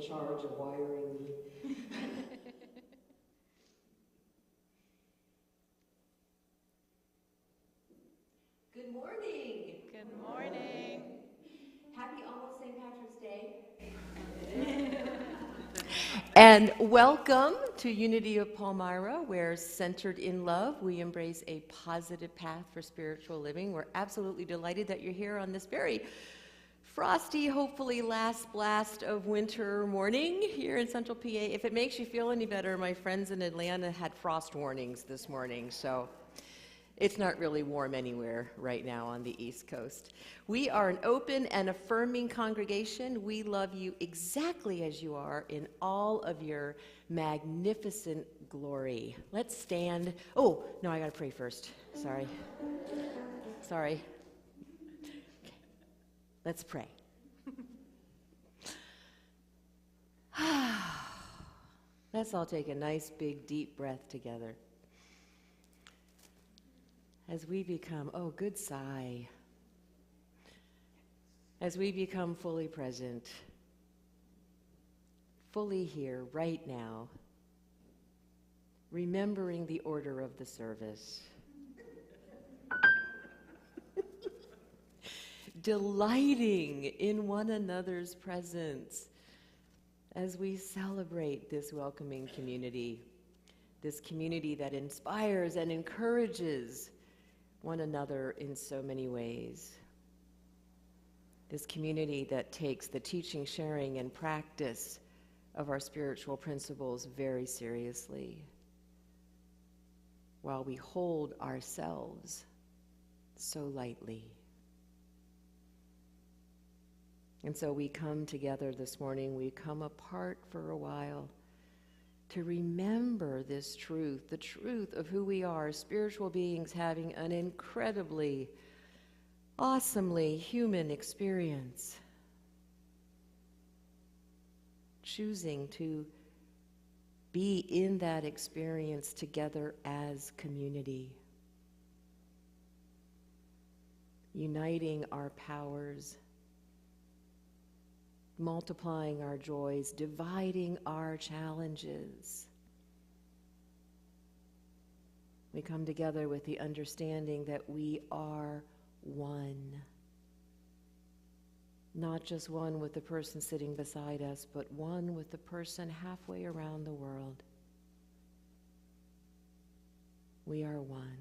charge of wiring me. Good morning. Good morning. Happy almost St. Patrick's Day. And welcome to Unity of Palmyra, where centered in love, we embrace a positive path for spiritual living. We're absolutely delighted that you're here on this very frosty, hopefully last blast of winter morning here in Central PA. If it makes you feel any better, my friends in Atlanta had frost warnings this morning, so it's not really warm anywhere right now on the East Coast. We are an open and affirming congregation. We love you exactly as you are in all of your magnificent glory. Let's stand. Oh, no, I got to pray first. Sorry. Okay. Let's pray. Let's all take a nice, big, deep breath together. As we become, good sigh. As we become fully present, fully here, right now, remembering the order of the service, delighting in one another's presence as we celebrate this welcoming community, this community that inspires and encourages one another in so many ways. This community that takes the teaching, sharing, and practice of our spiritual principles very seriously, while we hold ourselves so lightly. And so we come together this morning, we come apart for a while, to remember this truth, the truth of who we are, spiritual beings having an incredibly, awesomely human experience. Choosing to be in that experience together as community. Uniting our powers, multiplying our joys, dividing our challenges. We come together with the understanding that we are one. Not just one with the person sitting beside us, but one with the person halfway around the world. We are one.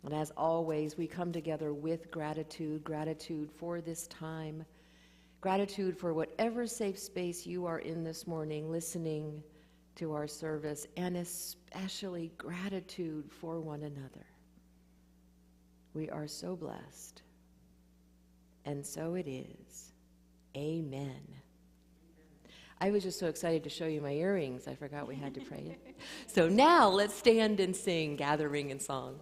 And as always, we come together with gratitude for this time, gratitude for whatever safe space you are in this morning listening to our service, and especially gratitude for one another. We are so blessed, and so it is. Amen. I was just so excited to show you my earrings, I forgot we had to pray it. So now let's stand and sing Gathering in Song.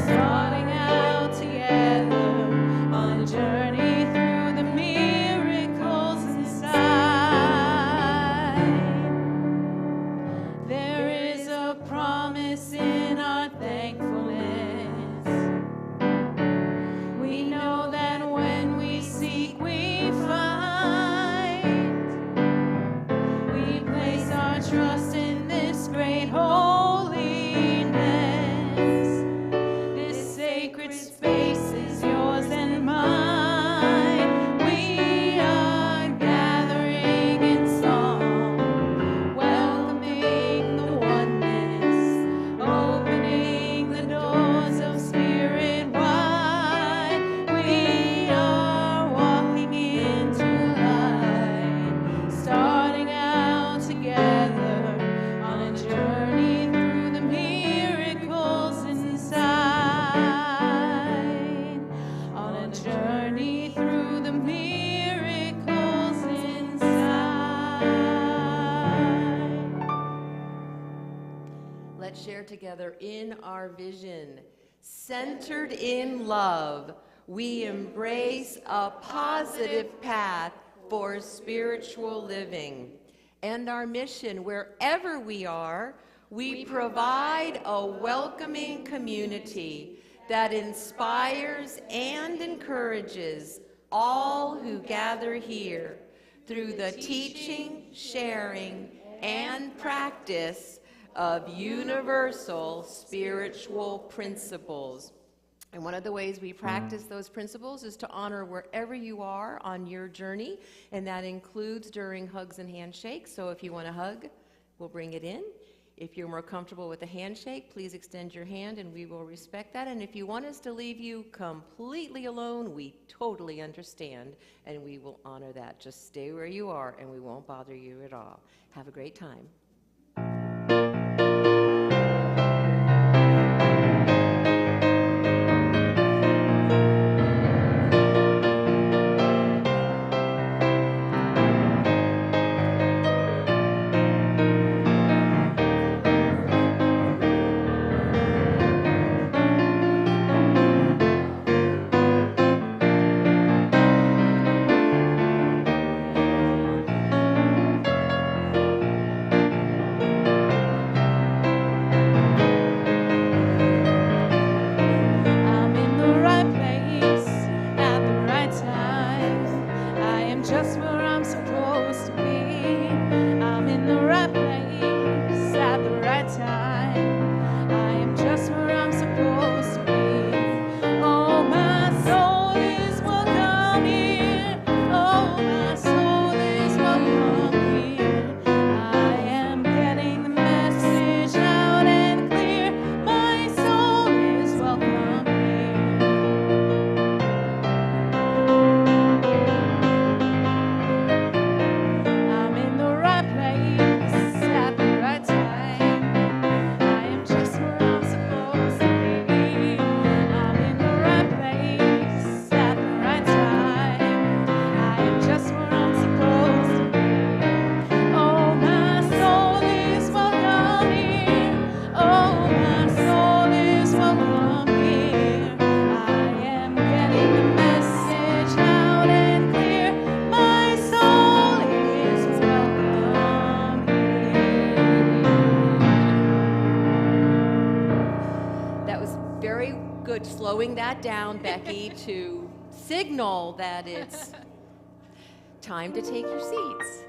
Starting out together on a journey through together in our vision. Centered in love, we embrace a positive path for spiritual living. And our mission, wherever we are, we provide a welcoming community that inspires and encourages all who gather here through the teaching, sharing, and practice of universal spiritual principles. And one of the ways we practice those principles is to honor wherever you are on your journey, and that includes during hugs and handshakes. So if you want a hug, we'll bring it in. If you're more comfortable with a handshake, please extend your hand and we will respect that. And if you want us to leave you completely alone, we totally understand and we will honor that. Just stay where you are and we won't bother you at all. Have a great time. Slowing that down, Becky, to signal that it's time to take your seats.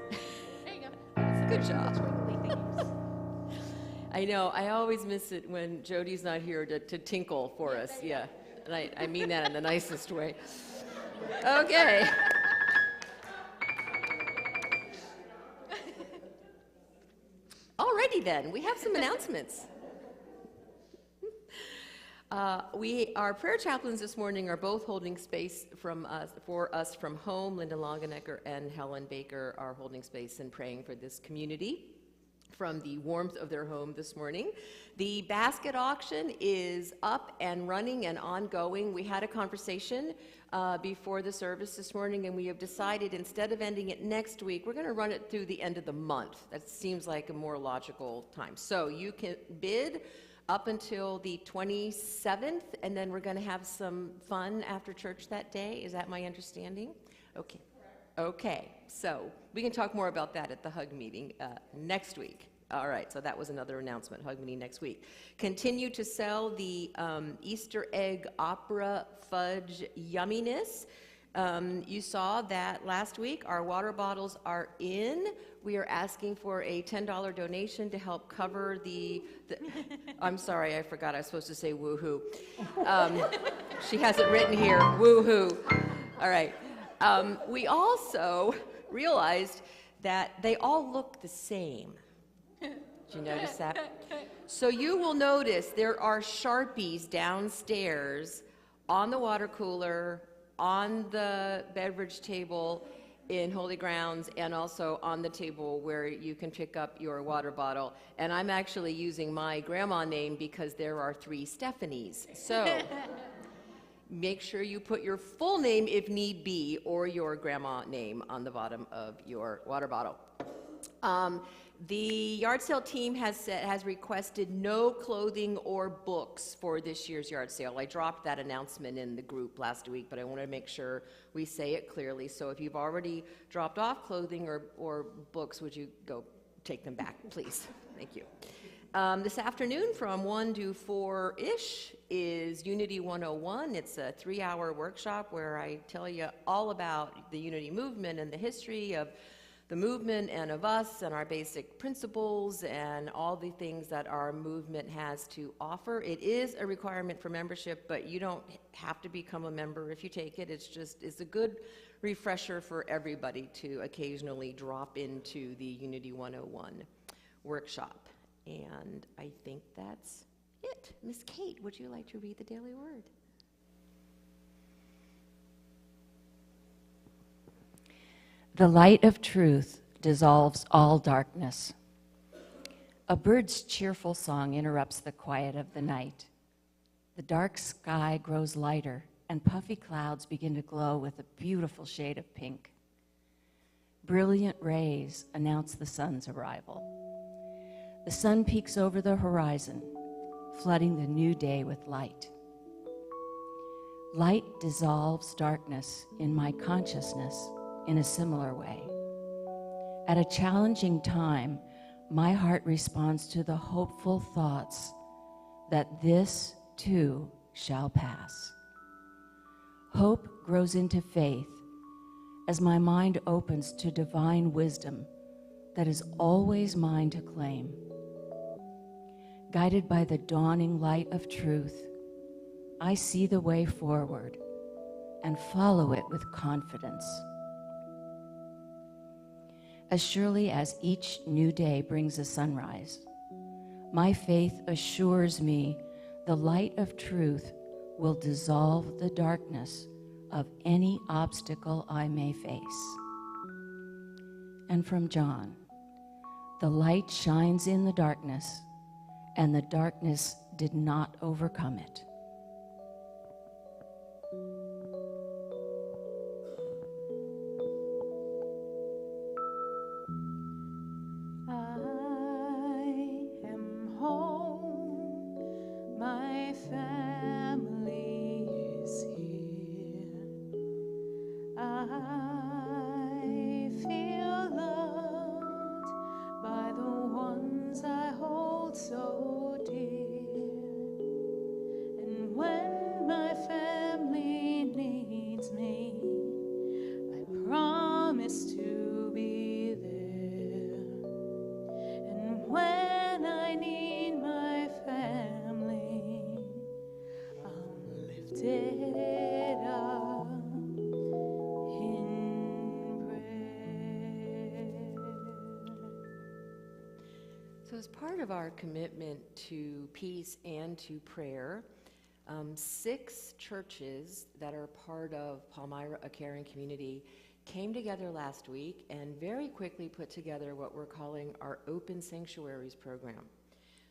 There you go. Good job. I know, I always miss it when Jody's not here to tinkle for us. Yeah, and I mean that in the nicest way. Okay. Alrighty then, we have some announcements. Our prayer chaplains this morning are both holding space for us from home. Linda Longenecker and Helen Baker are holding space and praying for this community from the warmth of their home this morning. The basket auction is up and running and ongoing. We had a conversation before the service this morning, and we have decided instead of ending it next week, we're going to run it through the end of the month. That seems like a more logical time. So you can bid up until the 27th, and then we're going to have some fun after church that day. Is that my understanding? Okay. Okay. So we can talk more about that at the Hug meeting next week. All right. So that was another announcement. Hug meeting next week. Continue to sell the Easter egg opera fudge yumminess. You saw that last week. Our water bottles are in. We are asking for a $10 donation to help cover the I'm sorry, I forgot I was supposed to say woohoo. She has it written here, woohoo. All right. We also realized that they all look the same. Did you notice that? So you will notice there are Sharpies downstairs on the water cooler, on the beverage table in Holy Grounds, and also on the table where you can pick up your water bottle. And I'm actually using my grandma name because there are 3 Stephanies. So make sure you put your full name if need be, or your grandma name on the bottom of your water bottle. The yard sale team has requested no clothing or books for this year's yard sale. I dropped that announcement in the group last week, but I wanted to make sure we say it clearly. So if you've already dropped off clothing or books, would you go take them back, please? Thank you. This afternoon from 1 to 4-ish is Unity 101. It's a 3-hour workshop where I tell you all about the Unity movement and the history of the movement and of us and our basic principles and all the things that our movement has to offer. It is a requirement for membership, but you don't have to become a member if you take it. It's a good refresher for everybody to occasionally drop into the Unity 101 workshop. And I think that's it. Miss Kate, would you like to read the Daily Word? The light of truth dissolves all darkness. A bird's cheerful song interrupts the quiet of the night. The dark sky grows lighter, and puffy clouds begin to glow with a beautiful shade of pink. Brilliant rays announce the sun's arrival. The sun peeks over the horizon, flooding the new day with light. Light dissolves darkness in my consciousness in a similar way. At a challenging time, my heart responds to the hopeful thoughts that this too shall pass. Hope grows into faith as my mind opens to divine wisdom that is always mine to claim. Guided by the dawning light of truth, I see the way forward and follow it with confidence. As surely as each new day brings a sunrise, my faith assures me the light of truth will dissolve the darkness of any obstacle I may face. And from John, the light shines in the darkness, and the darkness did not overcome it. So as part of our commitment to peace and to prayer, 6 churches that are part of Palmyra, a caring community, came together last week and very quickly put together what we're calling our Open Sanctuaries program.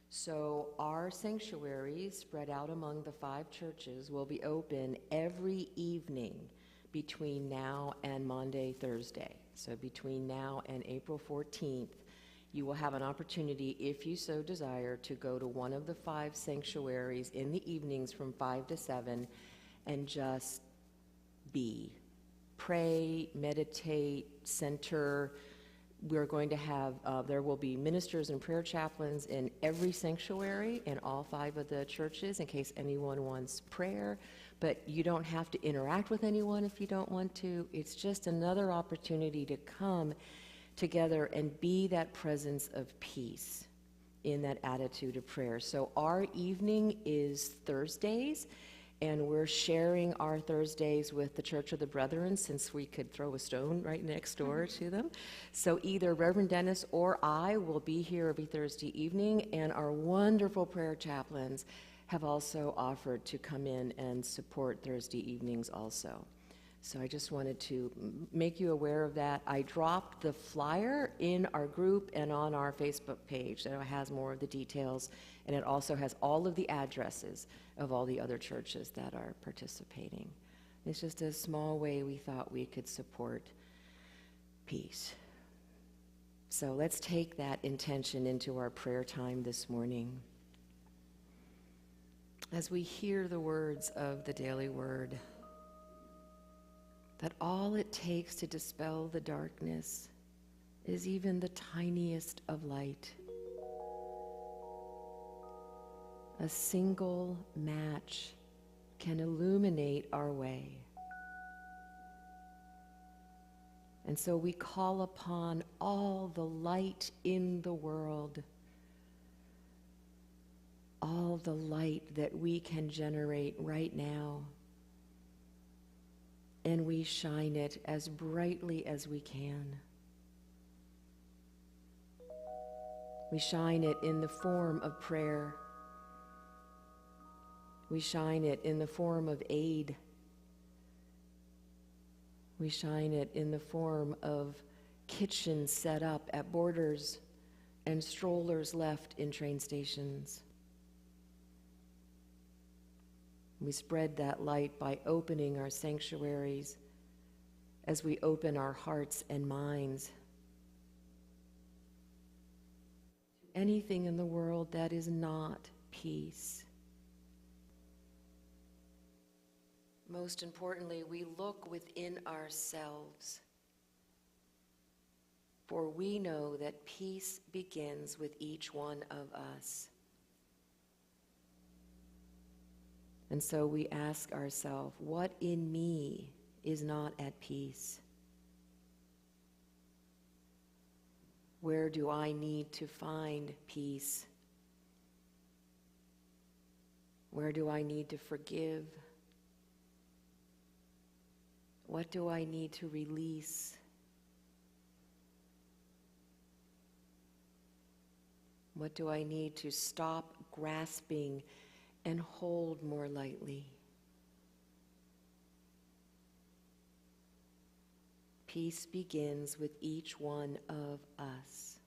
So our sanctuaries spread out among the 5 churches will be open every evening between now and Maundy, Thursday. So between now and April 14th, you will have an opportunity, if you so desire, to go to one of the 5 sanctuaries in the evenings from 5 to 7 and just be. Pray, meditate, center. We're going to have, there will be ministers and prayer chaplains in every sanctuary in all 5 of the churches in case anyone wants prayer. But you don't have to interact with anyone if you don't want to. It's just another opportunity to come together and be that presence of peace in that attitude of prayer. So our evening is Thursdays, and we're sharing our Thursdays with the Church of the Brethren, since we could throw a stone right next door to them. So either Reverend Dennis or I will be here every Thursday evening, and our wonderful prayer chaplains have also offered to come in and support Thursday evenings also. So I just wanted to make you aware of that. I dropped the flyer in our group and on our Facebook page that has more of the details, and it also has all of the addresses of all the other churches that are participating. It's just a small way we thought we could support peace. So let's take that intention into our prayer time this morning. As we hear the words of the daily word, that all it takes to dispel the darkness is even the tiniest of light. A single match can illuminate our way. And so we call upon all the light in the world, all the light that we can generate right now, and we shine it as brightly as we can. We shine it in the form of prayer. We shine it in the form of aid. We shine it in the form of kitchens set up at borders and strollers left in train stations. We spread that light by opening our sanctuaries as we open our hearts and minds. Anything in the world that is not peace. Most importantly, we look within ourselves, for we know that peace begins with each one of us. And so we ask ourselves, what in me is not at peace? Where do I need to find peace? Where do I need to forgive? What do I need to release? What do I need to stop grasping and hold more lightly? Peace begins with each one of us.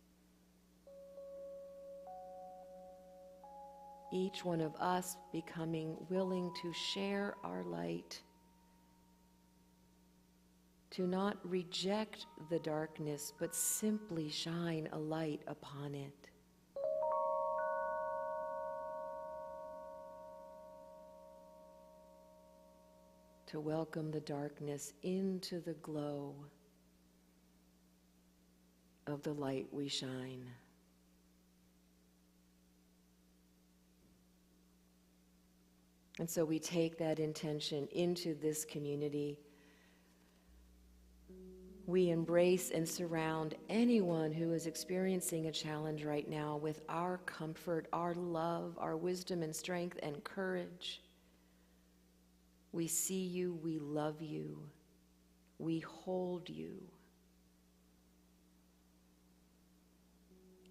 Each one of us becoming willing to share our light, to not reject the darkness, but simply shine a light upon it. To welcome the darkness into the glow of the light we shine. And so we take that intention into this community. We embrace and surround anyone who is experiencing a challenge right now with our comfort, our love, our wisdom and strength and courage. We see you, we love you, we hold you.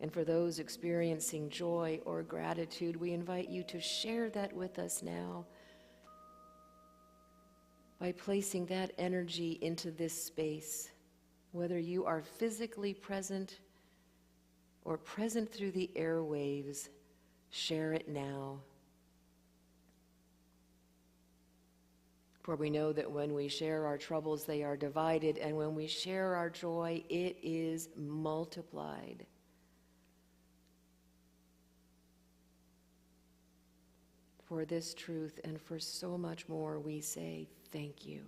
And for those experiencing joy or gratitude, we invite you to share that with us now by placing that energy into this space. Whether you are physically present or present through the airwaves, share it now. For we know that when we share our troubles, they are divided, and when we share our joy, it is multiplied. For this truth and for so much more, we say thank you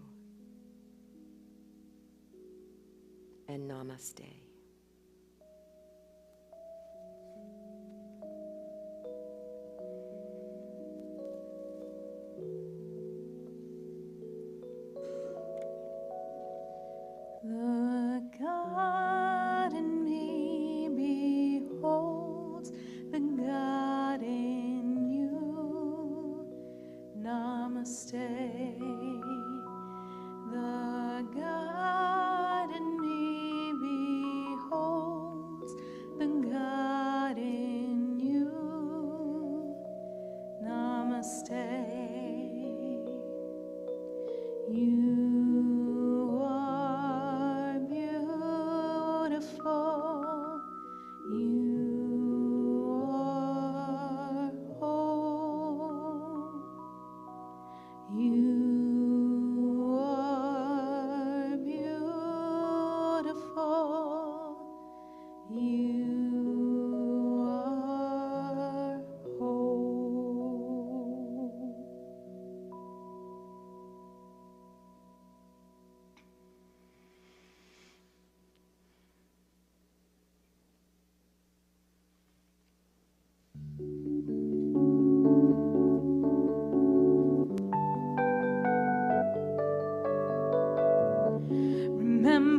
and namaste. The God in me beholds the God in you. Namaste. The God in me beholds the God in you. Namaste. You are beautiful. You are whole. You are beautiful.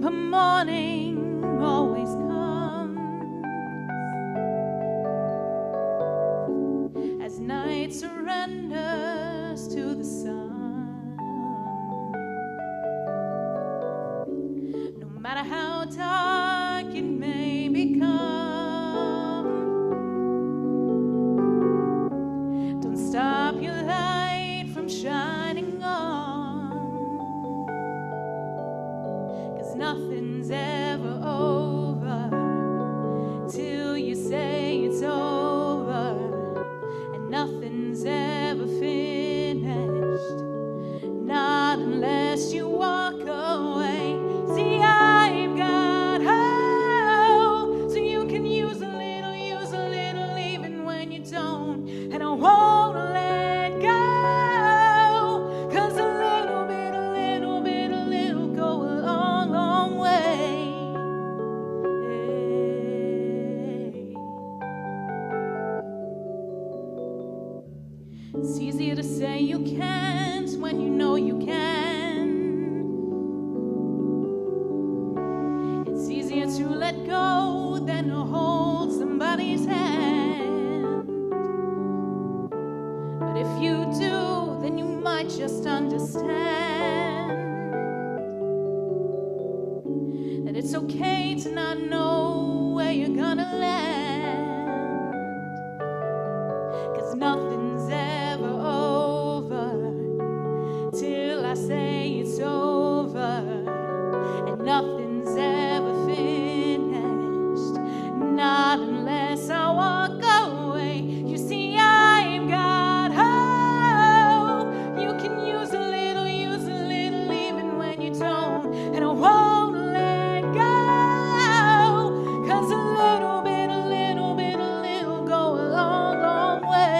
but morning always comes. As night surrenders to the sun, no matter how dark it may become, don't stop your light from shining on, 'cause nothing's ever over till you say it's over, and nothing's ever finished, not unless you walk away. See, I've got hope, so you can use a little, even when you don't, and I won't let go, 'cause a little bit, go a long, long way. It's easier to say you can't when you know you can. It's easier to let go than to hold somebody's hand. But if you do, then you might just understand that it's okay to not know where you're gonna land, 'cause nothing's ever over till I say it's over, and nothing's ever finished, not unless I walk away. You see, I've got hope. You can use a little, even when you don't, and I won't let go, 'cause a little bit, go a long, long way.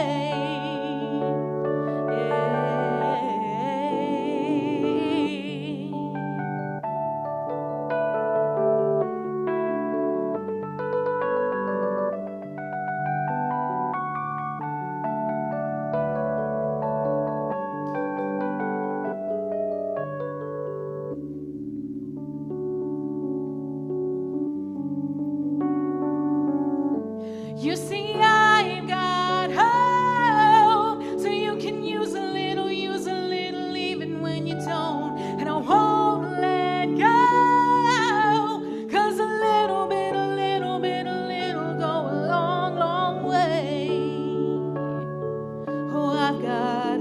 You see, I've got hope, so you can use a little, even when you don't, and I won't let go, 'cause a little bit, go a long, long way. Oh, I've got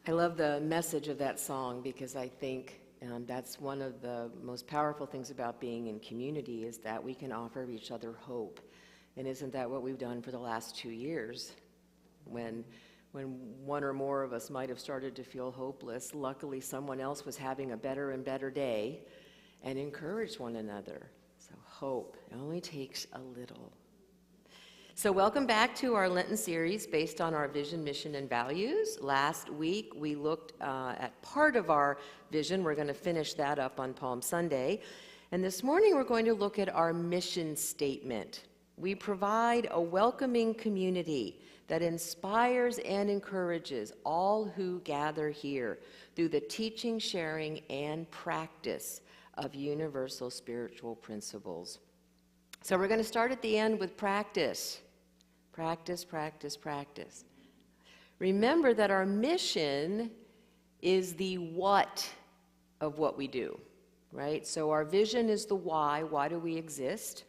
I love the message of that song because I think that's one of the most powerful things about being in community, is that we can offer each other hope. And isn't that what we've done for the last 2 years? When one or more of us might have started to feel hopeless, luckily someone else was having a better and better day and encouraged one another. So hope, it only takes a little. So welcome back to our Lenten series based on our vision, mission, and values. Last week we looked at part of our vision. We're going to finish that up on Palm Sunday. And this morning we're going to look at our mission statement. We provide a welcoming community that inspires and encourages all who gather here through the teaching, sharing, and practice of universal spiritual principles. So we're going to start at the end with practice. Practice, practice, practice. Remember that our mission is the what of what we do, right? So our vision is the why. Why do we exist?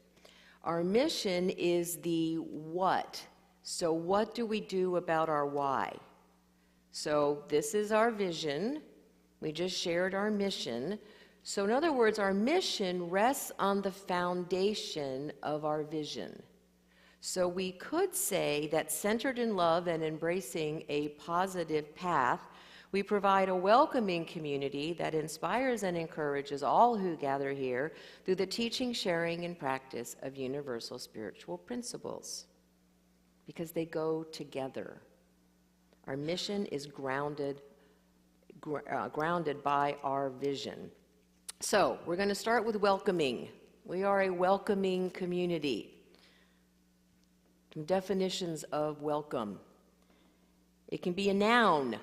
Our mission is the what. So what do we do about our why? So this is our vision. We just shared our mission. So in other words, our mission rests on the foundation of our vision. So we could say that centered in love and embracing a positive path, We provide a welcoming community that inspires and encourages all who gather here through the teaching, sharing, and practice of universal spiritual principles, because they go together. Our mission is grounded by our vision. So we're going to start with welcoming. We are a welcoming community. Some definitions of welcome. It can be a noun.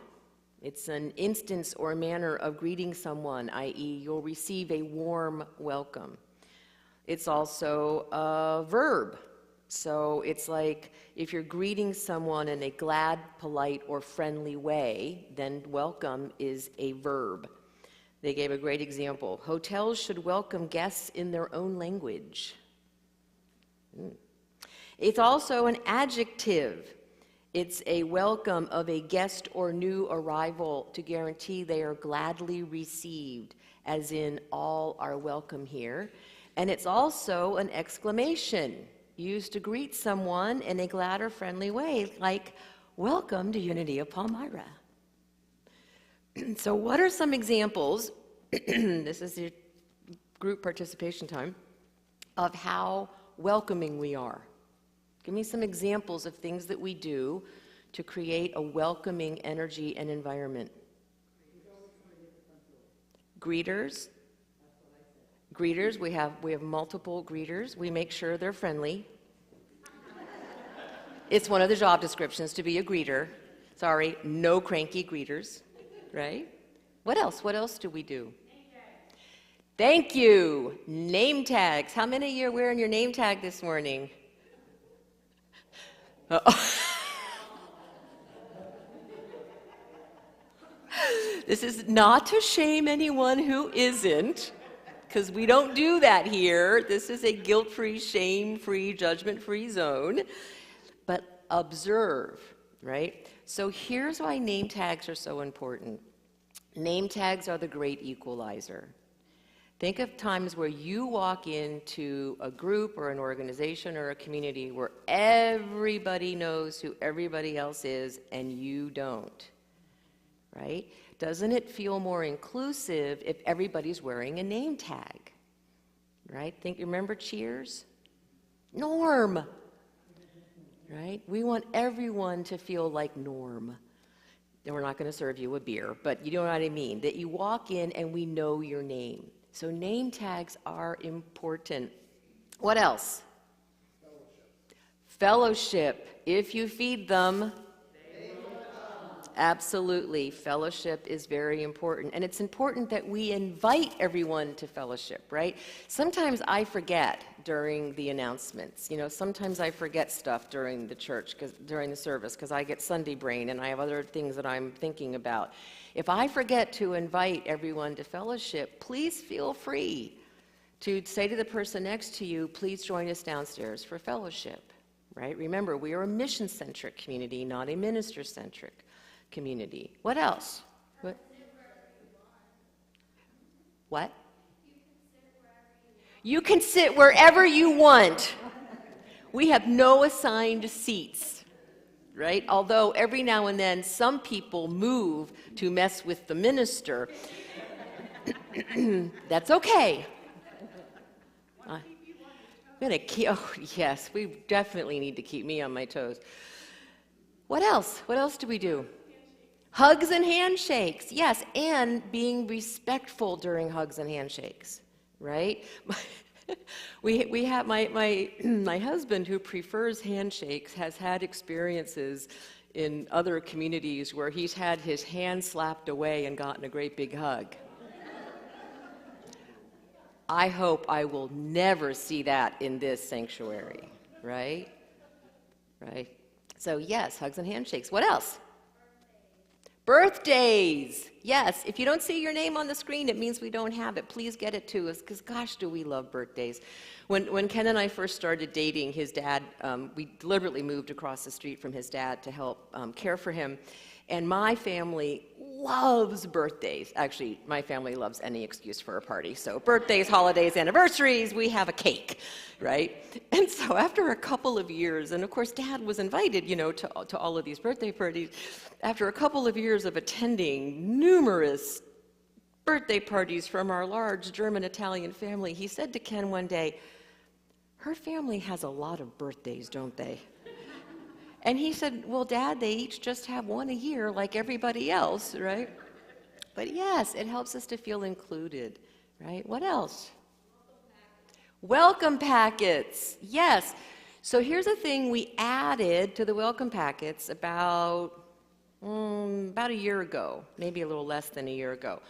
It's an instance or manner of greeting someone, i.e., you'll receive a warm welcome. It's also a verb. So it's like if you're greeting someone in a glad, polite, or friendly way, then welcome is a verb. They gave a great example. Hotels should welcome guests in their own language. It's also an adjective. It's a welcome of a guest or new arrival to guarantee they are gladly received, as in all are welcome here. And it's also an exclamation used to greet someone in a glad or friendly way, like, welcome to Unity of Palmyra. So what are some examples, this is your group participation time, of how welcoming we are? Give me some examples of things that we do to create a welcoming energy and environment. Greeters. Greeters, we have multiple greeters. We make sure they're friendly. It's one of the job descriptions to be a greeter. Sorry, no cranky greeters, right? What else? What else do we do? Thank you. Name tags. How many of you are wearing your name tag this morning? This is not to shame anyone who isn't, because we don't do that here. This is a guilt-free, shame-free, judgment-free zone. But observe, right? So here's why name tags are so important. Name tags are the great equalizer. Think of times where you walk into a group or an organization or a community where everybody knows who everybody else is and you don't, right? Doesn't it feel more inclusive if everybody's wearing a name tag, right? Remember Cheers? Norm, right? We want everyone to feel like Norm. And we're not going to serve you a beer, but you know what I mean, that you walk in and we know your name. So name tags are important. What else? Fellowship. If you feed them, absolutely. Fellowship is very important. And it's important that we invite everyone to fellowship, right? Sometimes I forget during the announcements. You know, sometimes I forget stuff during the church, during the service, because I get Sunday brain and I have other things that I'm thinking about. If I forget to invite everyone to fellowship, please feel free to say to the person next to you, please join us downstairs for fellowship, right? Remember, we are a mission-centric community, not a minister-centric community. What else? What? You can sit wherever you want. We have no assigned seats, right? Although every now and then some people move to mess with the minister. That's okay. Oh, yes, we definitely need to keep me on my toes. What else? What else do we do? Hugs and handshakes, yes, and being respectful during hugs and handshakes, right? We have my husband, who prefers handshakes, has had experiences in other communities where he's had his hand slapped away and gotten a great big hug. I hope I will never see that in this sanctuary, right? Right. So yes, hugs and handshakes. What else? Birthdays. Yes, if you don't see your name on the screen, it means we don't have it. Please get it to us, because gosh, do we love birthdays. When Ken and I first started dating, his dad, we deliberately moved across the street from his dad to help care for him. And my family loves birthdays. Actually, my family loves any excuse for a party. So birthdays, holidays, anniversaries, we have a cake, right? And so after a couple of years, and of course Dad was invited, to all of these birthday parties. After a couple of years of attending numerous birthday parties from our large German-Italian family, he said to Ken one day, "Her family has a lot of birthdays, don't they?" And he said, "Well, Dad, they each just have one a year like everybody else, right?" But yes, it helps us to feel included, right? What else? Welcome packets. Yes. So here's a thing we added to the welcome packets about a year ago, maybe a little less than a year ago.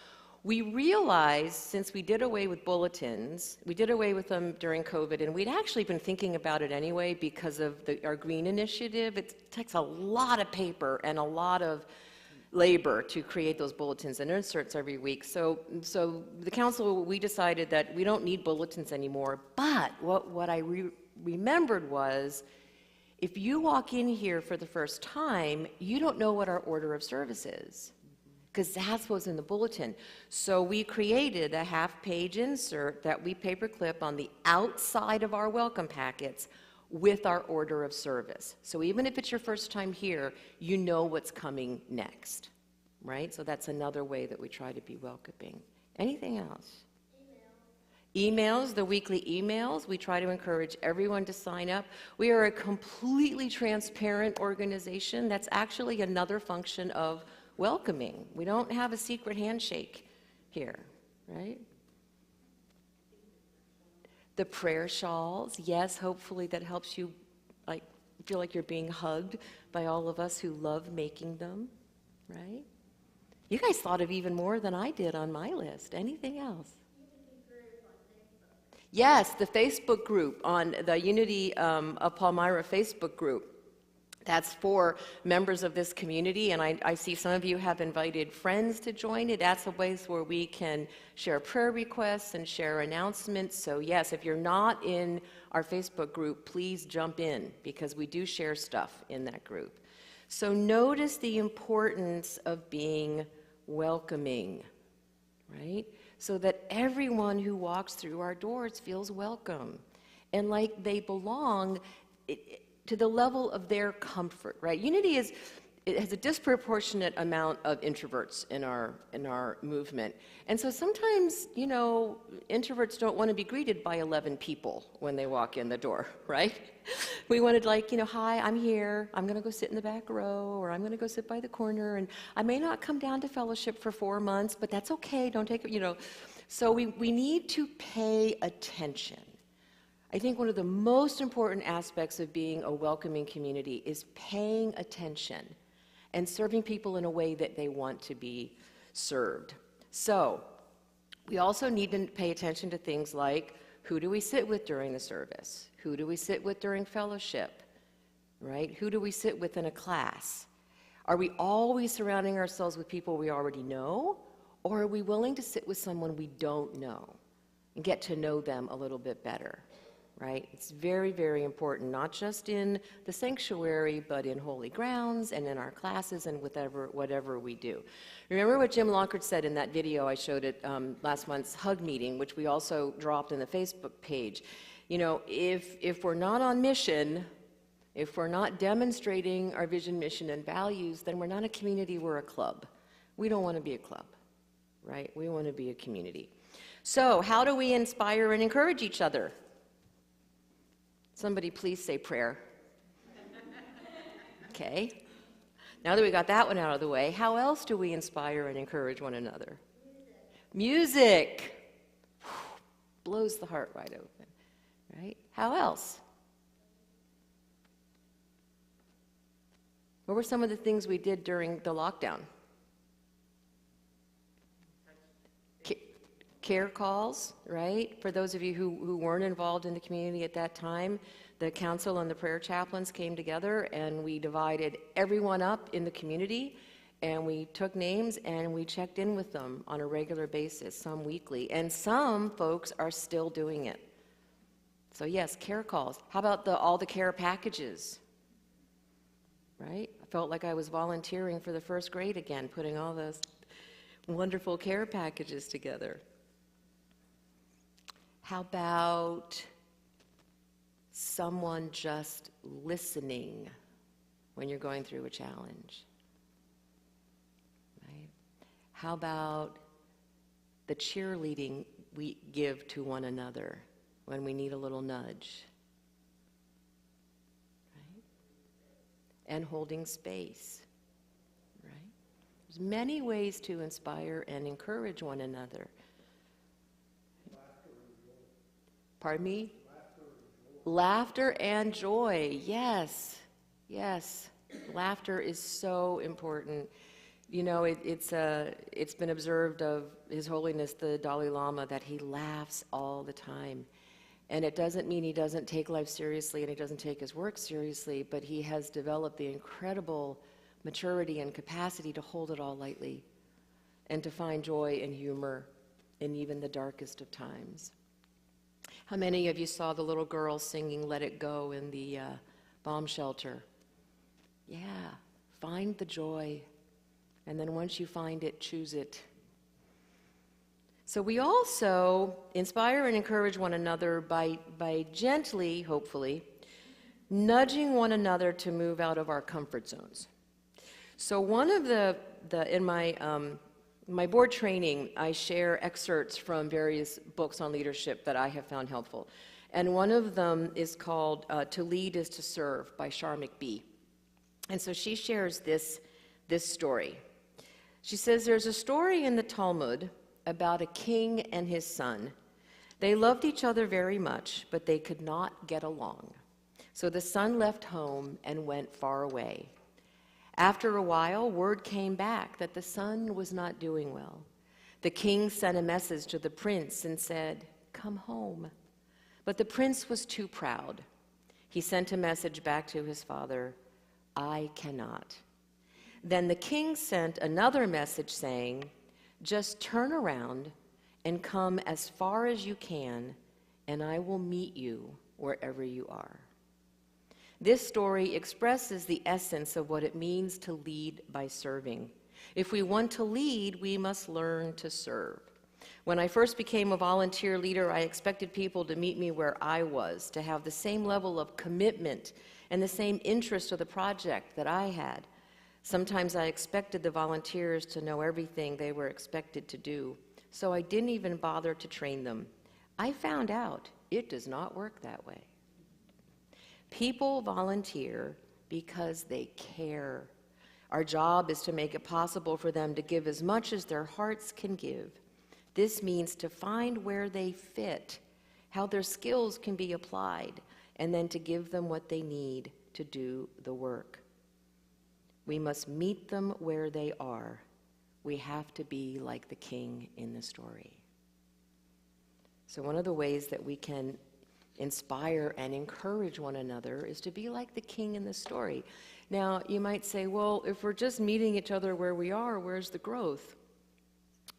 We realized, since we did away with bulletins, we did away with them during COVID, and we'd actually been thinking about it anyway because of our green initiative. It takes a lot of paper and a lot of labor to create those bulletins and inserts every week. So the council, we decided that we don't need bulletins anymore. But what I remembered was, if you walk in here for the first time, you don't know what our order of service is, because that's what's in the bulletin. So we created a half-page insert that we paperclip on the outside of our welcome packets with our order of service. So even if it's your first time here, you know what's coming next, right? So that's another way that we try to be welcoming. Anything else? Emails, the weekly emails, we try to encourage everyone to sign up. We are a completely transparent organization. That's actually another function of welcoming. We don't have a secret handshake here, right? The prayer shawls, yes, hopefully that helps you feel like you're being hugged by all of us who love making them, right? You guys thought of even more than I did on my list. Anything else? Yes, the Facebook group, on the Unity of Palmyra Facebook group. That's for members of this community, and I see some of you have invited friends to join it. That's a place where we can share prayer requests and share announcements. So yes, if you're not in our Facebook group, please jump in, because we do share stuff in that group. So notice the importance of being welcoming, right? So that everyone who walks through our doors feels welcome and like they belong to the level of their comfort, right? Unity has a disproportionate amount of introverts in our movement. And so sometimes, introverts don't want to be greeted by 11 people when they walk in the door, right? We wanted "Hi, I'm here. I'm going to go sit in the back row, or I'm going to go sit by the corner, and I may not come down to fellowship for 4 months, but that's okay. Don't take it, So we need to pay attention. I think one of the most important aspects of being a welcoming community is paying attention and serving people in a way that they want to be served. So we also need to pay attention to things like, who do we sit with during the service? Who do we sit with during fellowship, right? Who do we sit with in a class? Are we always surrounding ourselves with people we already know, or are we willing to sit with someone we don't know and get to know them a little bit better? Right? It's very, very important, not just in the sanctuary, but in holy grounds and in our classes and whatever we do. Remember what Jim Lonkert said in that video I showed at last month's Hug meeting, which we also dropped in the Facebook page. If we're not on mission, if we're not demonstrating our vision, mission, and values, then we're not a community, we're a club. We don't want to be a club, right? We want to be a community. So how do we inspire and encourage each other? Somebody please say prayer. Okay. Now that we got that one out of the way, how else do we inspire and encourage one another? Music. Blows the heart wide open, right? How else? What were some of the things we did during the lockdown? Care calls, right? For those of you who weren't involved in the community at that time, the council and the prayer chaplains came together and we divided everyone up in the community, and we took names and we checked in with them on a regular basis, some weekly, and some folks are still doing it. So yes, care calls. How about all the care packages, right? I felt like I was volunteering for the first grade again, putting all those wonderful care packages together? How about someone just listening when you're going through a challenge? Right? How about the cheerleading we give to one another when we need a little nudge? Right? And holding space. Right? There's many ways to inspire and encourage one another. Pardon me? Laughter and joy. Yes. Yes. Laughter is so important. You know, it's been observed of His Holiness the Dalai Lama that he laughs all the time. And it doesn't mean he doesn't take life seriously and he doesn't take his work seriously, but he has developed the incredible maturity and capacity to hold it all lightly and to find joy and humor in even the darkest of times. How many of you saw the little girl singing Let It Go in the bomb shelter? Yeah, find the joy. And then once you find it, choose it. So we also inspire and encourage one another by gently, hopefully, nudging one another to move out of our comfort zones. So one of in my board training, I share excerpts from various books on leadership that I have found helpful. And one of them is called To Lead is to Serve by Shar McBee. And so she shares this story. She says, there's a story in the Talmud about a king and his son. They loved each other very much, but they could not get along. So the son left home and went far away. After a while, word came back that the son was not doing well. The king sent a message to the prince and said, "Come home." But the prince was too proud. He sent a message back to his father, "I cannot." Then the king sent another message saying, "Just turn around and come as far as you can, and I will meet you wherever you are." This story expresses the essence of what it means to lead by serving. If we want to lead, we must learn to serve. When I first became a volunteer leader, I expected people to meet me where I was, to have the same level of commitment and the same interest of the project that I had. Sometimes I expected the volunteers to know everything they were expected to do, so I didn't even bother to train them. I found out it does not work that way. People volunteer because they care. Our job is to make it possible for them to give as much as their hearts can give. This means to find where they fit, how their skills can be applied, and then to give them what they need to do the work. We must meet them where they are. We have to be like the king in the story. So one of the ways that we can inspire and encourage one another is to be like the king in the story. Now, you might say, well, if we're just meeting each other where we are, where's the growth?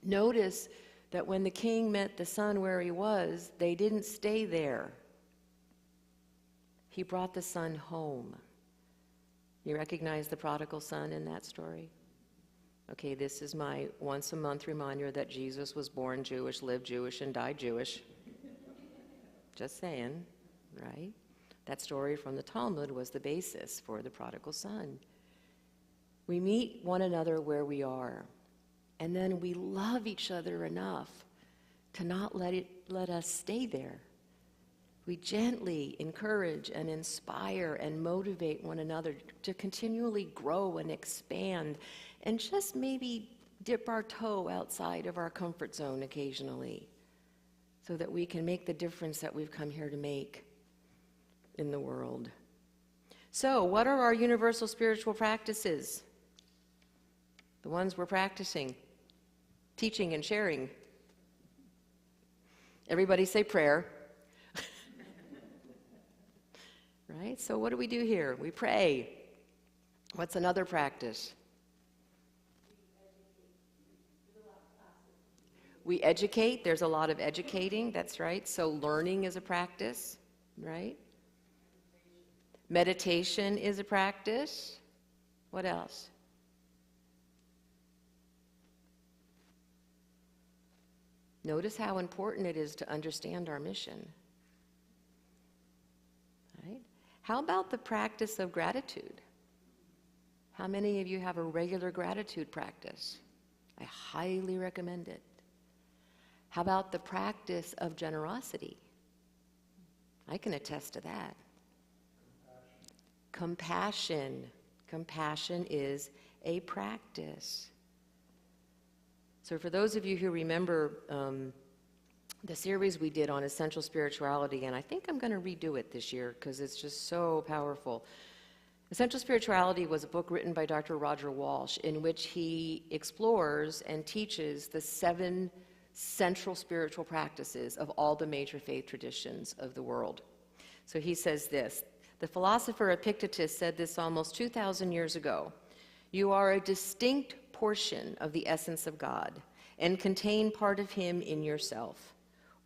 Notice that when the king met the son where he was, they didn't stay there. He brought the son home. You recognize the prodigal son in that story? Okay, this is my once-a-month reminder that Jesus was born Jewish, lived Jewish, and died Jewish. Just saying, right? That story from the Talmud was the basis for the prodigal son. We meet one another where we are, and then we love each other enough to not let us stay there. We gently encourage and inspire and motivate one another to continually grow and expand and just maybe dip our toe outside of our comfort zone occasionally so that we can make the difference that we've come here to make in the world. So, what are our universal spiritual practices? The ones we're practicing, teaching and sharing. Everybody say prayer. Right? So what do we do here? We pray. What's another practice? We educate. There's a lot of educating. That's right. So learning is a practice, right? Meditation is a practice. What else? Notice how important it is to understand our mission. Right? How about the practice of gratitude? How many of you have a regular gratitude practice? I highly recommend it. How about the practice of generosity? I can attest to that. Compassion. Compassion is a practice. So for those of you who remember the series we did on essential spirituality, and I think I'm going to redo it this year because it's just so powerful. Essential Spirituality was a book written by Dr. Roger Walsh in which he explores and teaches the 7 central spiritual practices of all the major faith traditions of the world. So he says this, the philosopher Epictetus said this almost 2,000 years ago, "You are a distinct portion of the essence of God and contain part of him in yourself.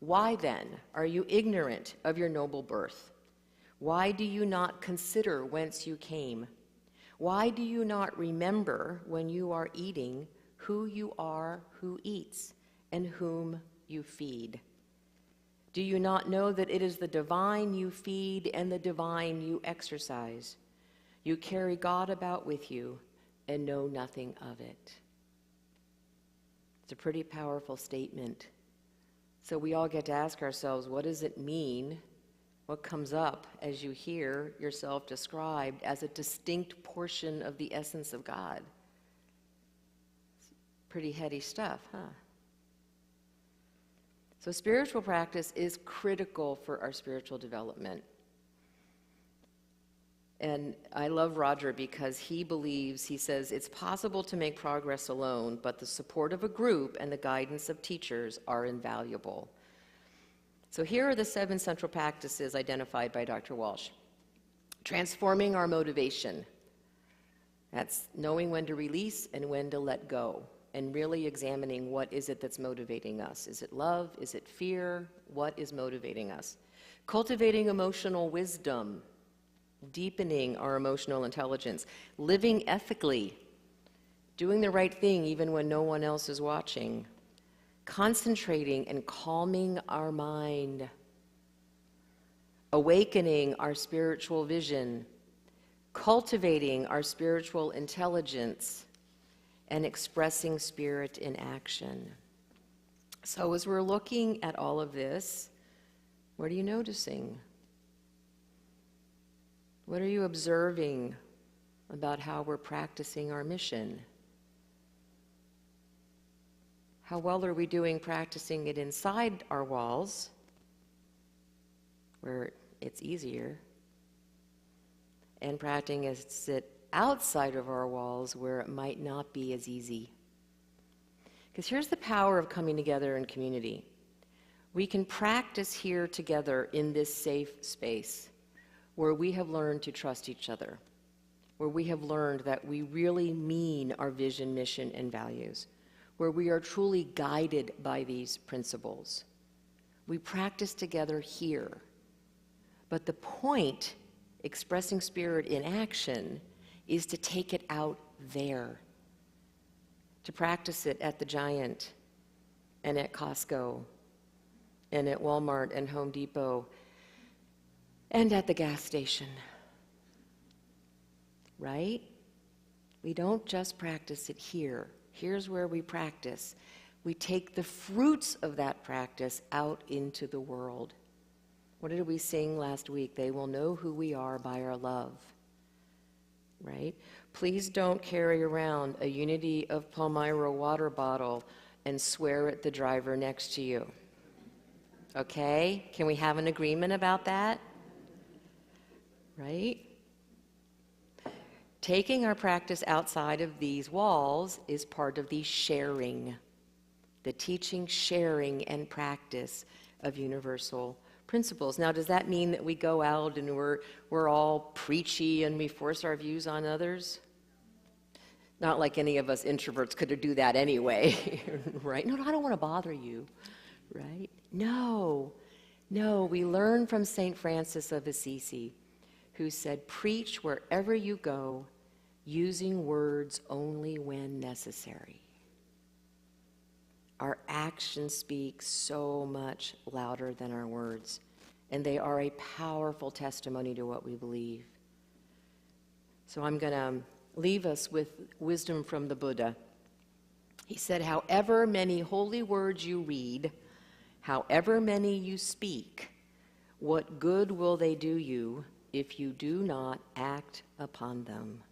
Why then are you ignorant of your noble birth? Why do you not consider whence you came? Why do you not remember when you are eating who you are who eats and whom you feed? Do you not know that it is the divine you feed and the divine you exercise? You carry God about with you and know nothing of it." It's a pretty powerful statement. So we all get to ask ourselves, what does it mean? What comes up as you hear yourself described as a distinct portion of the essence of God? It's pretty heady stuff, huh? So spiritual practice is critical for our spiritual development. And I love Roger because he says, it's possible to make progress alone, but the support of a group and the guidance of teachers are invaluable. So here are the 7 central practices identified by Dr. Walsh. Transforming our motivation. That's knowing when to release and when to let go, and really examining what is it that's motivating us. Is it love? Is it fear? What is motivating us? Cultivating emotional wisdom, deepening our emotional intelligence, living ethically, doing the right thing even when no one else is watching, concentrating and calming our mind, awakening our spiritual vision, cultivating our spiritual intelligence, and expressing spirit in action. So as we're looking at all of this, what are you noticing? What are you observing about how we're practicing our mission? How well are we doing practicing it inside our walls, where it's easier, and practicing it outside of our walls, where it might not be as easy? Because here's the power of coming together in community. We can practice here together in this safe space, where we have learned to trust each other, where we have learned that we really mean our vision, mission, and values, where we are truly guided by these principles. We practice together here. But the point, expressing spirit in action, is to take it out there, to practice it at the Giant and at Costco and at Walmart and Home Depot and at the gas station, right? We don't just practice it here. Here's where we practice. We take the fruits of that practice out into the world. What did we sing last week? They will know who we are by our love, right? Please don't carry around a Unity of Palmyra water bottle and swear at the driver next to you. Okay? Can we have an agreement about that? Right? Taking our practice outside of these walls is part of the sharing, the teaching, sharing, and practice of universal principles. Now, does that mean that we go out and we're all preachy and we force our views on others? Not like any of us introverts could do that anyway, right? No, I don't want to bother you, right? No, we learn from St. Francis of Assisi, who said, preach wherever you go, using words only when necessary. Our actions speak so much louder than our words, and they are a powerful testimony to what we believe. So I'm going to leave us with wisdom from the Buddha. He said, however many holy words you read, however many you speak, what good will they do you if you do not act upon them?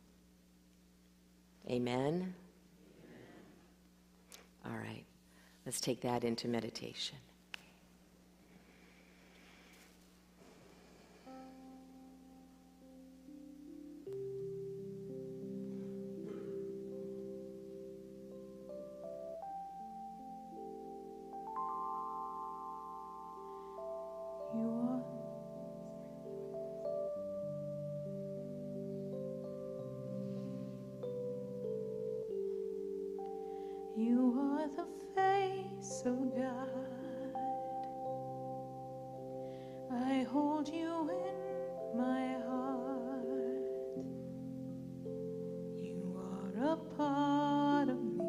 Amen? All right, let's take that into meditation. You are the face of God. I hold you in my heart. You are a part of me.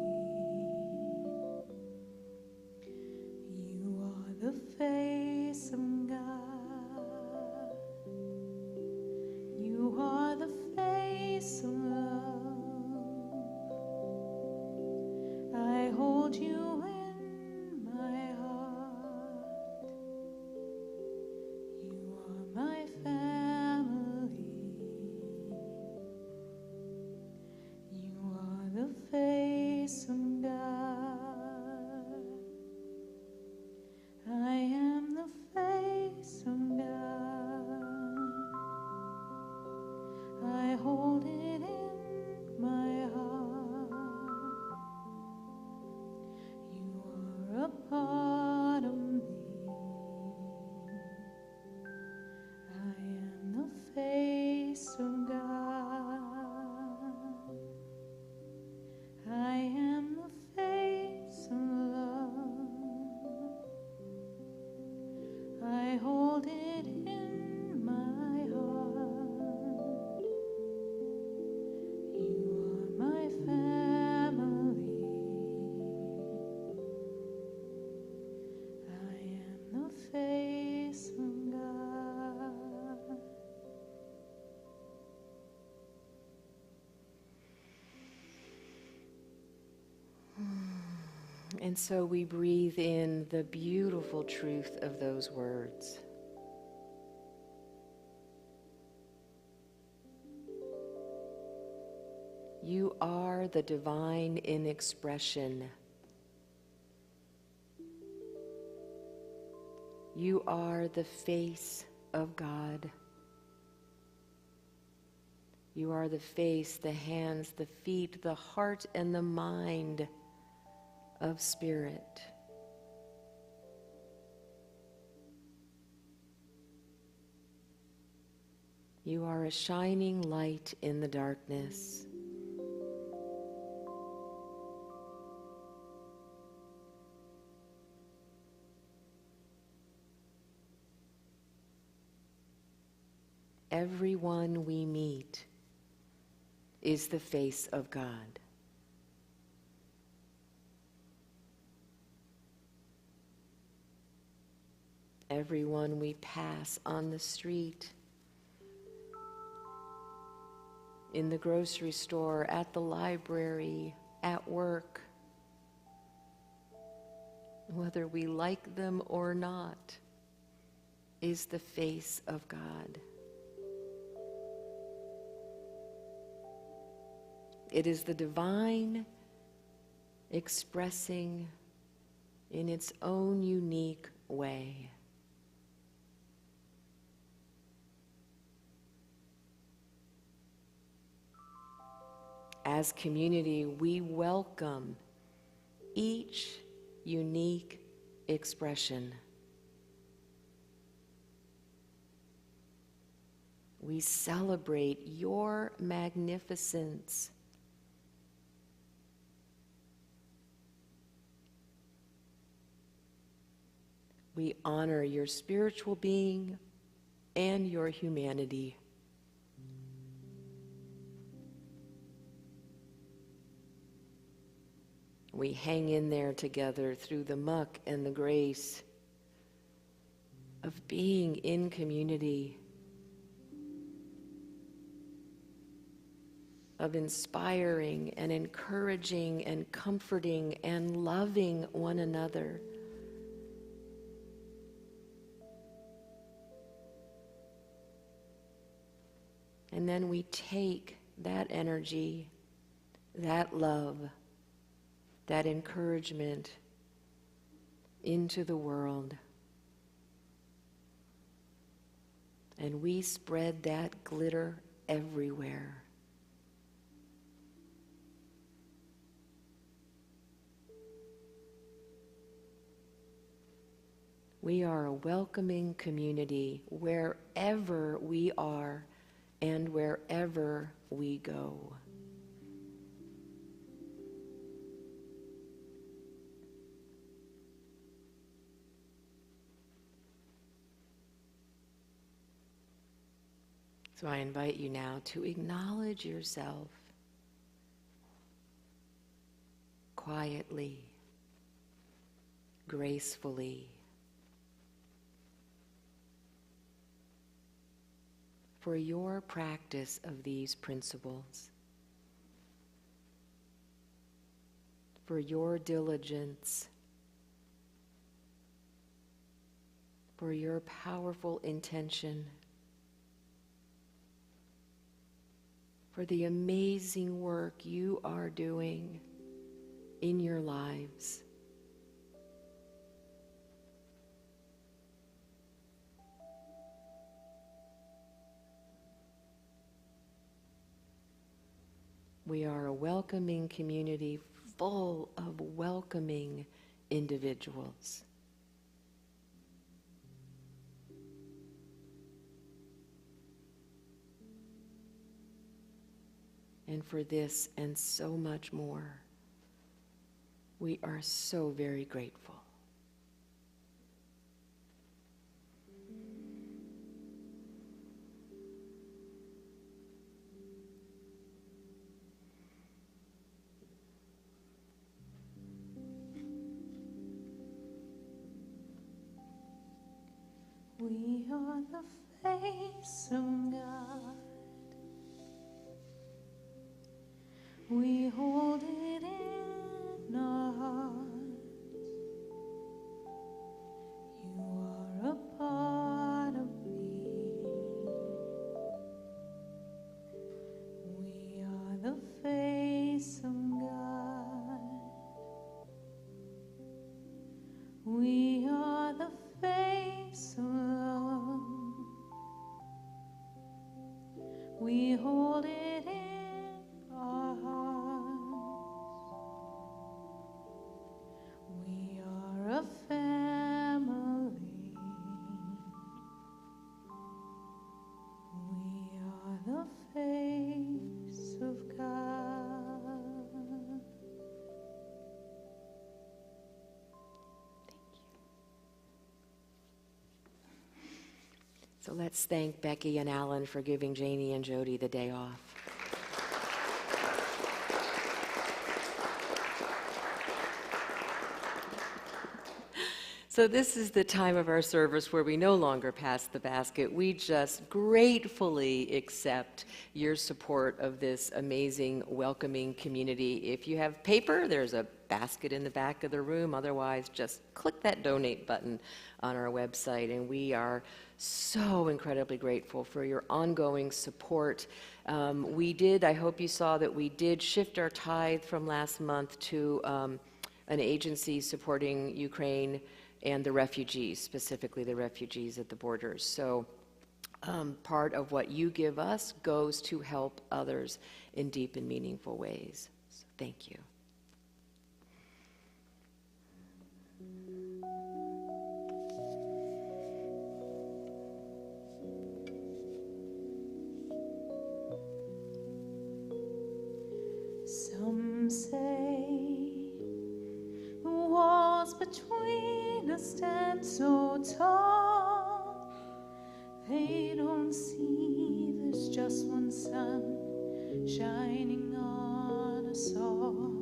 You are the face of God. You are the face of love. I hold you in my heart. You are my family. You are the face of God. I am the face of God. I hold it in my heart. You are a part of me. I am the face of God. I am the face of love. I hold it in my heart. You are my family. I am the face of God. And so we breathe in the beautiful truth of those words. You are the divine in expression. You are the face of God. You are the face, the hands, the feet, the heart, and the mind of Spirit. You are a shining light in the darkness. Everyone we meet is the face of God. Everyone we pass on the street, in the grocery store, at the library, at work, whether we like them or not, is the face of God. It is the divine expressing in its own unique way. As community, we welcome each unique expression. We celebrate your magnificence. We honor your spiritual being and your humanity. We hang in there together through the muck and the grace of being in community, of inspiring and encouraging and comforting and loving one another. And then we take that energy, that love, that encouragement into the world. And we spread that glitter everywhere. We are a welcoming community wherever we are and wherever we go. So I invite you now to acknowledge yourself quietly, gracefully, for your practice of these principles, for your diligence, for your powerful intention, for the amazing work you are doing in your lives. We are a welcoming community full of welcoming individuals. And for this and so much more, we are so very grateful. We are the face of God. We hold it in our hearts. You are a part of me. We are the face of God. We are the face of love. We hold it in our hearts. We are a family. We are the face of God. So let's thank Becky and Alan for giving Janie and Jody the day off. So this is the time of our service where we no longer pass the basket. We just gratefully accept your support of this amazing, welcoming community. If you have paper, there's a basket in the back of the room. Otherwise, just click that donate button on our website. And we are so incredibly grateful for your ongoing support. I hope you saw that we did shift our tithe from last month to an agency supporting Ukraine and the refugees, specifically the refugees at the borders. So part of what you give us goes to help others in deep and meaningful ways. So thank you. Some say the walls between us stand so tall. They don't see there's just one sun shining on us all.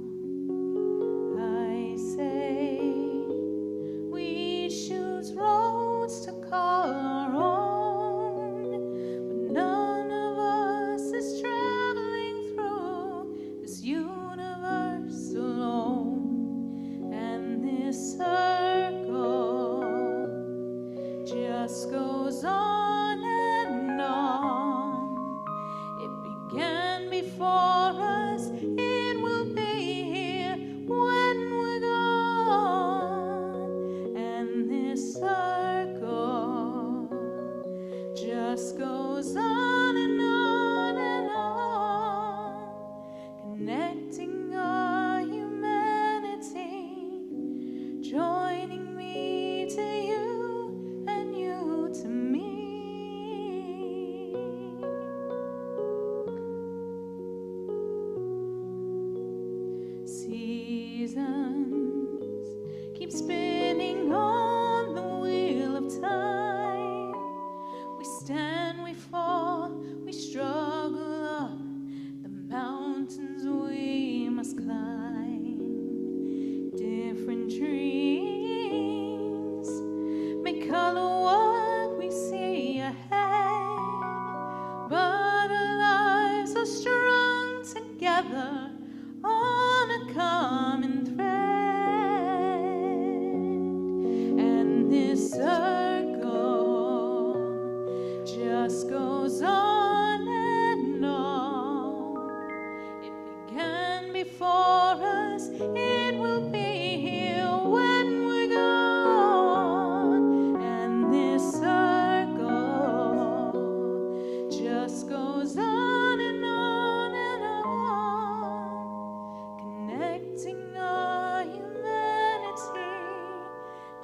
meeting our humanity,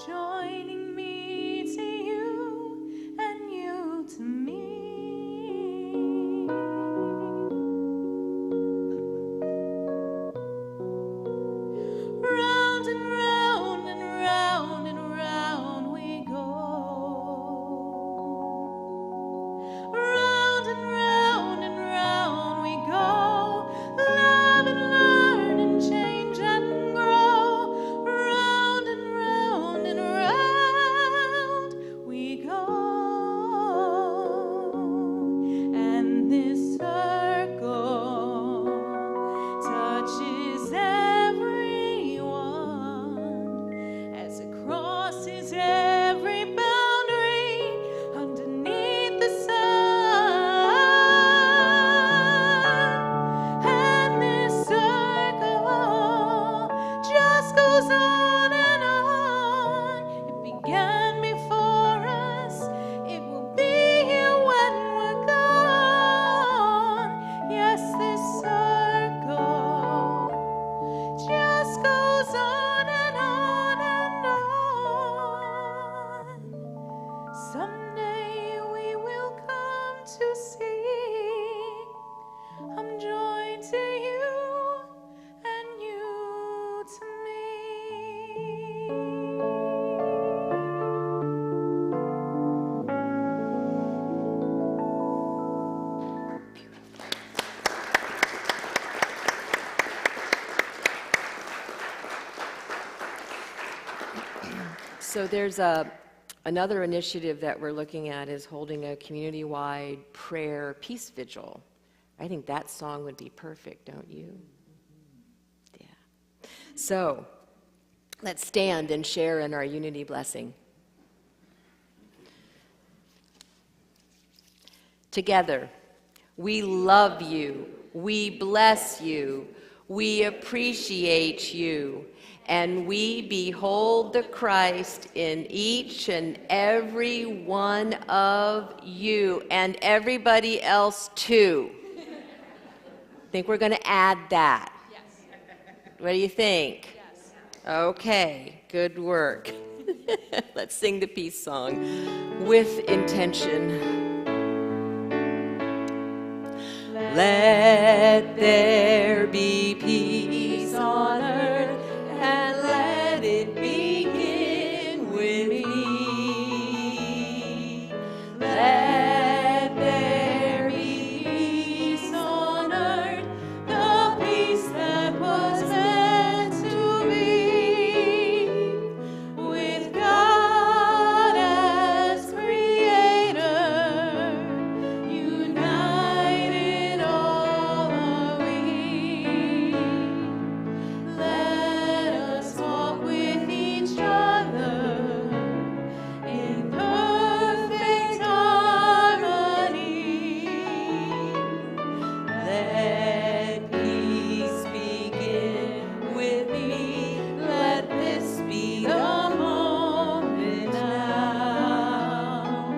joining me to you and you to me. Round and round and round and round we go. Round and round and round we go. Love and learn and change and grow. Round and round and round we go. And this circle touches everyone as it crosses every boundary underneath the sun. And this circle just goes on and on. It began before us, it will be here when we're gone. Yes, this circle just goes on and on and on. Someday we will come to see I'm joined to you and you to me. So there's another initiative that we're looking at is holding a community-wide prayer peace vigil. I think that song would be perfect, don't you? Yeah. So let's stand and share in our unity blessing. Together, we love you, we bless you, we appreciate you, and we behold the Christ in each and every one of you, and everybody else too. I think we're going to add that. Yes. What do you think? Yes. Okay, good work. Let's sing the peace song with intention. Let there be peace on earth, and let it begin with me. Let there be peace on earth, the peace that was meant to be, with God as creator, united all are we. Let us walk with each other in perfect harmony. Let peace begin with me. Let this be the moment now.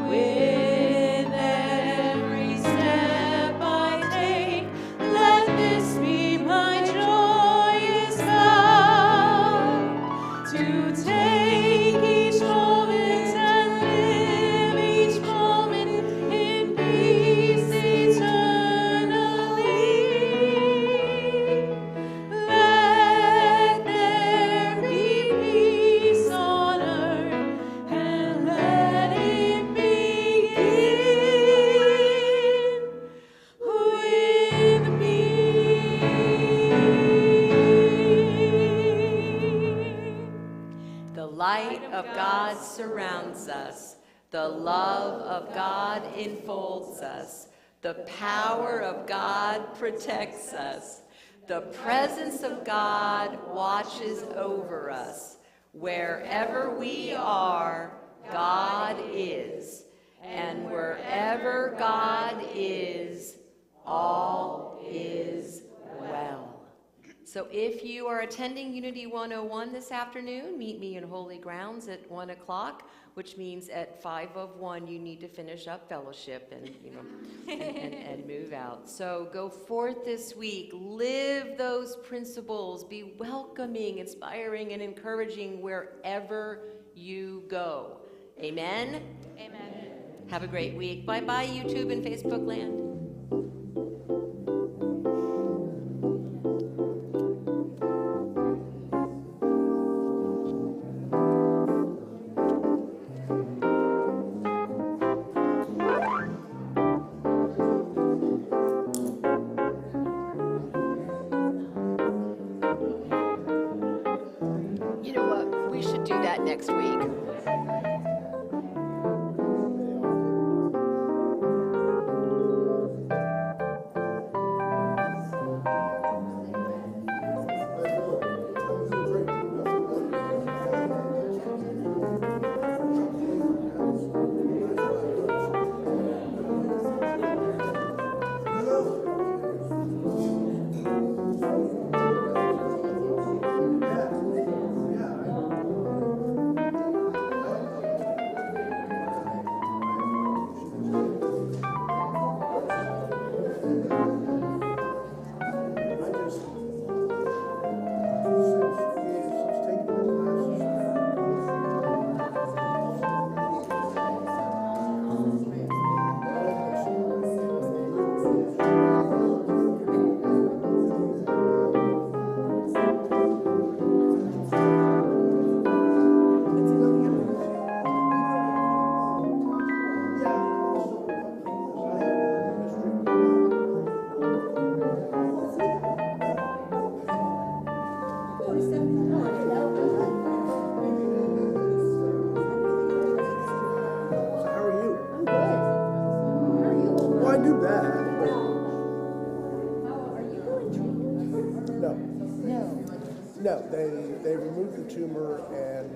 With every step I take, let this be my joyous vow, to take each moment and live each moment in peace eternally. Let there be peace on earth, and let it begin with me. The light of God surrounds us. The love of God enfolds us. The power of God protects us. The presence of God watches over us. Wherever we are, God is. And wherever God is, all is well. So if you are attending Unity 101 this afternoon, meet me in Holy Grounds at 1 o'clock, which means at 5 of 1 you need to finish up fellowship and, and move out. So go forth this week, live those principles, be welcoming, inspiring, and encouraging wherever you go. Amen? Amen. Have a great week. Bye-bye, YouTube and Facebook land. You know what? We should do that next week. No, they removed the tumor and